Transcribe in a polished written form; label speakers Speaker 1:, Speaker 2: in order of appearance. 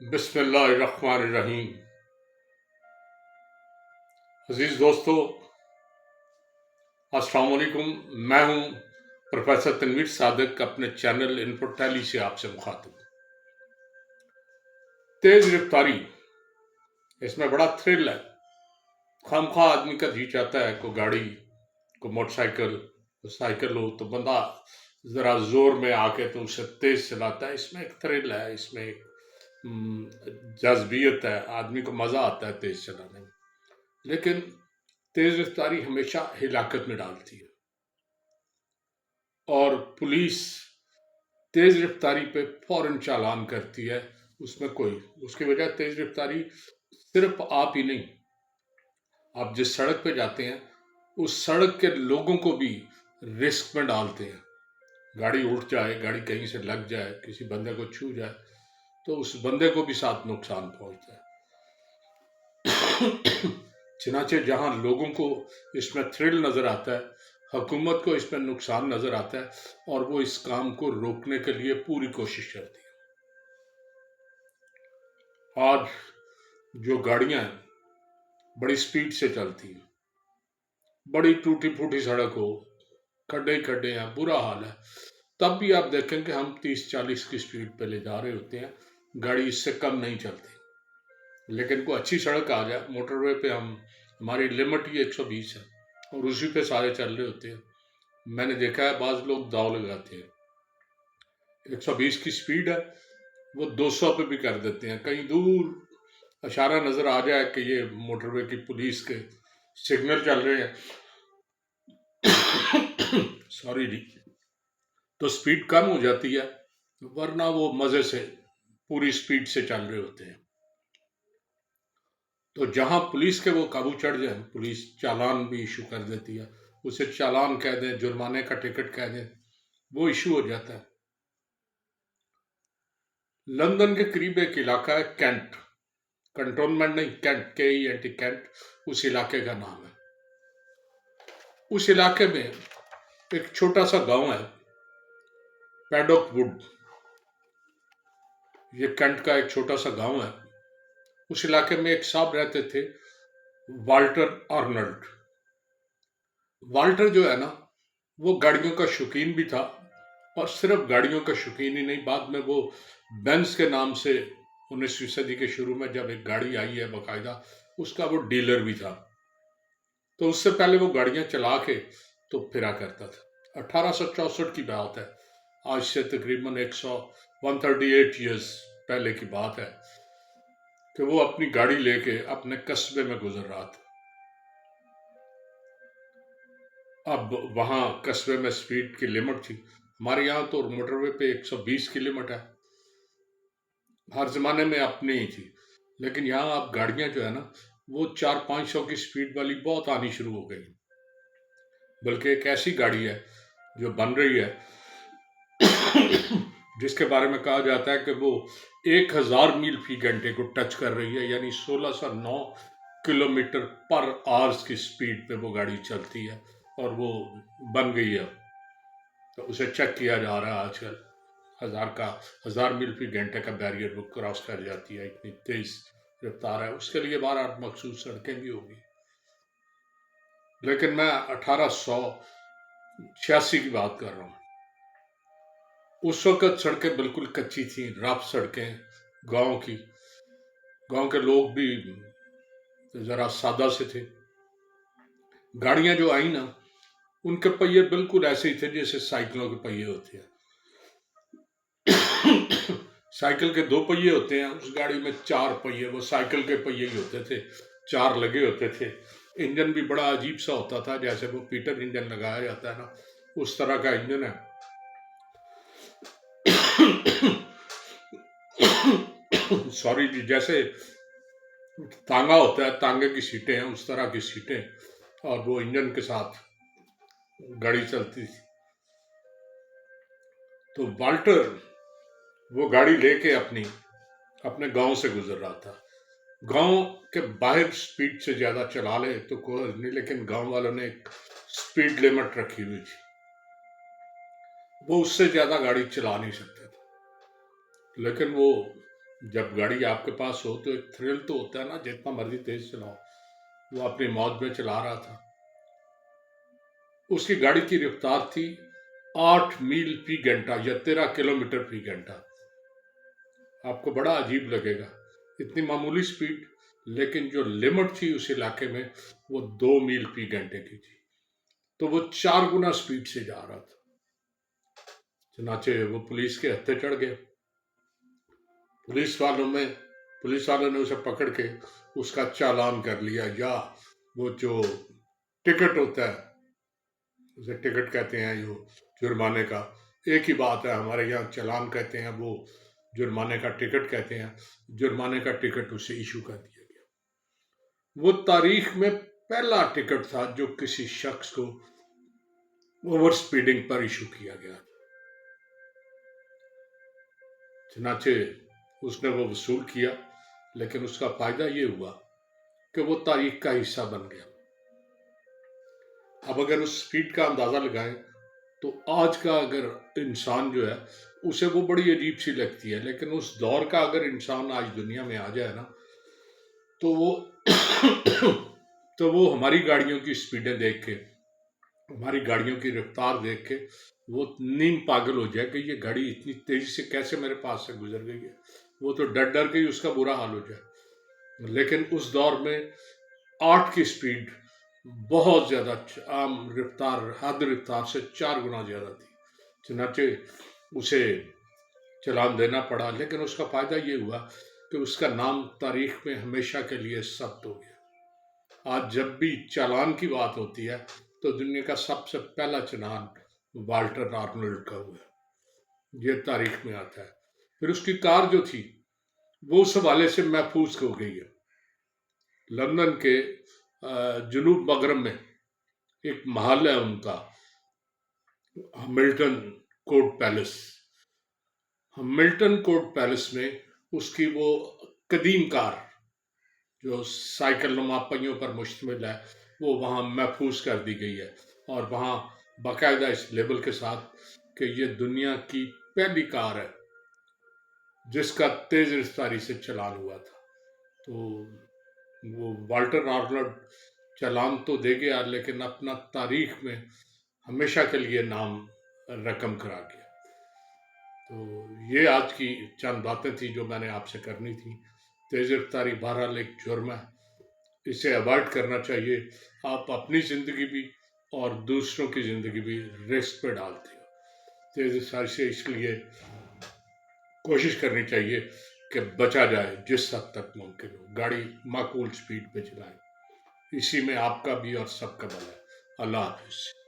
Speaker 1: बिस्मिल्लाहिर्रहमानिर्रहीम। अजीज दोस्तों, अस्सलाम वालेकुम। मैं हूं प्रोफेसर तनवीर सादिक, अपने चैनल इन्फोटेली से आपसे मुखातिब। तेज गिरफ्तारी, इसमें बड़ा थ्रिल है। खामखा आदमी का जी चाहता है कोई गाड़ी, कोई मोटरसाइकिल, साइकिल हो तो बंदा जरा जोर में आके तो उसे तेज चलाता है। इसमें एक थ्रिल है, इसमें एक जज्बियत है, आदमी को मजा आता है तेज चलाने में। लेकिन तेज रफ्तारी हमेशा हिलाकत में डालती है, और पुलिस तेज रफ्तारी पे फौरन चालान करती है। उसकी वजह तेज रफ्तारी सिर्फ आप ही नहीं, आप जिस सड़क पे जाते हैं उस सड़क के लोगों को भी रिस्क में डालते हैं। गाड़ी उठ जाए, गाड़ी कहीं से लग जाए, किसी बंदे को छू जाए तो उस बंदे को भी साथ नुकसान पहुंचता है। चनाचे जहां लोगों को इसमें थ्रिल नजर आता है, हुकूमत को इसमें नुकसान नजर आता है, और वो इस काम को रोकने के लिए पूरी कोशिश करती है। आज जो गाड़ियां बड़ी स्पीड से चलती हैं, बड़ी टूटी फूटी सड़क हो, खड्डे ही खड्डे हैं, बुरा हाल है, तब भी आप देखें कि हम 30-40 की स्पीड पे ले जा रहे होते हैं, गाड़ी इससे कम नहीं चलती। लेकिन कोई अच्छी सड़क आ जाए, मोटरवे पे हमारी लिमिट ही 120 है और उसी पे सारे चल रहे होते हैं। मैंने देखा है बाज लोग दाव लगाते हैं, 120 की स्पीड है, वो 200 पे भी कर देते हैं। कहीं दूर इशारा नजर आ जाए कि ये मोटरवे की पुलिस के सिग्नल चल रहे हैं, सॉरी जी, तो स्पीड कम हो जाती है, वरना वो मजे से पूरी स्पीड से चल रहे होते हैं। तो जहां पुलिस के वो काबू चढ़ जाए, पुलिस चालान भी इशू कर देती है। उसे चालान कह दें, जुर्माने का टिकट कह दें, वो इशू हो जाता है। लंदन के करीब एक इलाका है कैंट, कंटोनमेंट नहीं, कैंट, KENT, कैंट उस इलाके का नाम है। उस इलाके में एक छोटा सा गांव है, पैडॉक वुड। ये कैंट का एक छोटा सा गांव है। उस इलाके में एक साहब रहते थे, वाल्टर आर्नल्ड। वाल्टर जो है ना, वो गाड़ियों का शौकीन भी था, और सिर्फ गाड़ियों का शौकीन ही नहीं, बाद में वो बेंज के नाम से 19वीं सदी के शुरू में जब एक गाड़ी आई है बाकायदा, उसका वो डीलर भी था। तो उससे पहले वो गाड़ियां चला के तो फिरा करता था। 1864 की बात है, आज से तकरीबन 138 ईयर्स पहले की बात है कि वो अपनी गाड़ी लेके अपने कस्बे में गुजर रहा था। अब वहां कस्बे में स्पीड की लिमिट थी, हमारे यहाँ तो मोटरवे पे 120 की लिमिट है, हर जमाने में अपनी ही थी। लेकिन यहाँ अब गाड़ियां जो है ना, वो 400-500 की स्पीड वाली बहुत आनी शुरू हो गई। बल्कि एक ऐसी गाड़ी है जो बन रही है जिसके बारे में कहा जाता है कि वो 1000 मील फी घंटे को टच कर रही है, यानी 1609 किलोमीटर पर आवर्स की स्पीड पे वो गाड़ी चलती है, और वो बन गई है। तो उसे चेक किया जा रहा है आजकल, 1000 मील फी घंटे का बैरियर वो क्रॉस कर जाती है, इतनी तेज रफ्तार है। उसके लिए 12 मखसूस सड़कें भी होगी। लेकिन मैं 1886 की बात कर रहा हूँ। उस वक्त सड़कें बिल्कुल कच्ची थी, रफ सड़कें, गांव के लोग भी जरा सादा से थे। गाड़ियां जो आई ना, उनके पहिए बिल्कुल ऐसे ही थे जैसे साइकिलों के पहिए होते हैं। साइकिल के 2 पहिए होते हैं, उस गाड़ी में 4 पहिए, वो साइकिल के पहिए ही होते थे, 4 लगे होते थे। इंजन भी बड़ा अजीब सा होता था, जैसे वो पीटर इंजन लगाया जाता है ना, उस तरह का इंजन है। सॉरी जी, जैसे तांगा होता है, तांगे की सीटें हैं, उस तरह की सीटें, और वो इंजन के साथ गाड़ी चलती थी। तो वाल्टर वो गाड़ी लेके अपने गांव से गुजर रहा था। गांव के बाहर स्पीड से ज्यादा चला ले तो कोई नहीं, लेकिन गांव वालों ने एक स्पीड लिमिट रखी हुई थी, वो उससे ज्यादा गाड़ी चला नहीं सकते थे। लेकिन वो जब गाड़ी आपके पास हो तो एक थ्रिल तो होता है ना, जितना मर्जी तेज चलाओ। वो अपनी मौज में चला रहा था। उसकी गाड़ी की रफ्तार थी 8 मील फी घंटा या 13 किलोमीटर फी घंटा। आपको बड़ा अजीब लगेगा, इतनी मामूली स्पीड, लेकिन जो लिमिट थी उस इलाके में वो 2 मील फी घंटे की थी। तो वो 4 गुना स्पीड से जा रहा था। चनाचे वो पुलिस के हत्थे चढ़ गए। पुलिस वालों ने उसे पकड़ के उसका चालान कर लिया, या वो जो टिकट होता है, उसे टिकट कहते हैं, जो जुर्माने का, एक ही बात है, हमारे यहाँ चालान कहते हैं, वो जुर्माने का टिकट कहते हैं। जुर्माने का टिकट उसे इशू कर दिया गया। वो तारीख में पहला टिकट था जो किसी शख्स को ओवर स्पीडिंग पर इशू किया गया। चनाचे उसने वो वसूल किया, लेकिन उसका फायदा ये हुआ कि वो तारीख का हिस्सा बन गया। अब अगर उस स्पीड का अंदाजा लगाएं तो आज का अगर इंसान जो है उसे वो बड़ी अजीब सी लगती है, लेकिन उस दौर का अगर इंसान आज दुनिया में आ जाए ना, तो वो तो वो हमारी गाड़ियों की स्पीडें देख के, हमारी गाड़ियों की रफ्तार देख के वो नीम पागल हो जाए कि ये गाड़ी इतनी तेजी से कैसे मेरे पास से गुजर गई है। वो तो डर डर के ही उसका बुरा हाल हो जाए। लेकिन उस दौर में 8 की स्पीड बहुत ज़्यादा, आम रफ्तार, हद रफ्तार से 4 गुना ज़्यादा थी। चनाचे उसे चालान देना पड़ा, लेकिन उसका फ़ायदा ये हुआ कि उसका नाम तारीख में हमेशा के लिए सब्त हो गया। आज जब भी चालान की बात होती है तो दुनिया का सबसे पहला चालान वाल्टर आर्नल्ड का हुआ, ये तारीख में आता है। फिर उसकी कार जो थी वो उस हवाले से महफूज हो गई है। लंदन के जुनूब मगरब में एक महल है उनका, Milton court palace. Milton court palace में उसकी वो कदीम कार जो साइकिल नुमा पहियों पर मुश्तमिल है, वो वहाँ महफूज कर दी गई है, और वहाँ बाकायदा इस लेबल के साथ कि ये दुनिया की पहली कार है जिसका तेज रफ्तारी से चालान हुआ था। तो वो वाल्टर आर्नल्ड चालान तो दे गया, लेकिन अपना तारीख में हमेशा के लिए नाम रकम करा गया। तो ये आज की चंद बातें थी जो मैंने आपसे करनी थी। तेज रफ्तारी बहरहाल एक जुर्म है, इसे अवॉइड करना चाहिए। आप अपनी ज़िंदगी भी और दूसरों की ज़िंदगी भी रिस्क पे डालते हो। तेज रफ्तारी से इसलिए कोशिश करनी चाहिए कि बचा जाए जिस हद तक मुमकिन हो। गाड़ी माकूल स्पीड पे चलाएं, इसी में आपका भी और सबका भला है। अल्लाह हाफिज़।